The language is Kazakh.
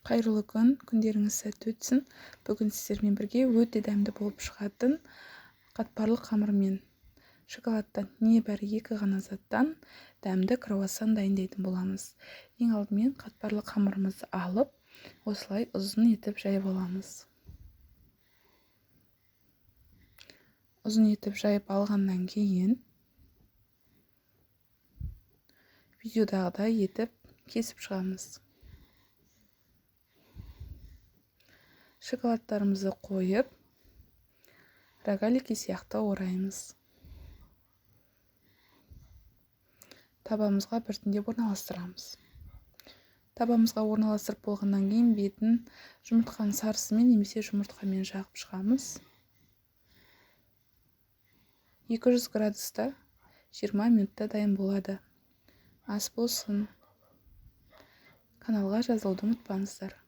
Қайырлы күн, күндеріңіз сәтті өтсін. Бүгін сіздермен бірге өте дәмді болып шығатын қатпарлы қамыр мен шоколадтан небәрі 2 ғана заттан дәмді круассан дайындайтын боламыз. Ең алдымен қатпарлы қамырымызды алып, осылай ұзын етіп жайып аламыз. Ұзын етіп жайып алғаннан кейін видеодағыдай етіп кесіп шығамыз. Шоколадтарымызды қойып, рогалики сияқты ораймыз. Табамызға біртіндеп орналастырамыз. Табамызға орналастырып болғаннан кейін бетін жұмыртқаның сарысымен немесе жұмыртқамен жағып шығамыз. 200 градуста 20 минутта дайын болады. Ас болсын. Каналға жазылуды ұмытпаңыздар.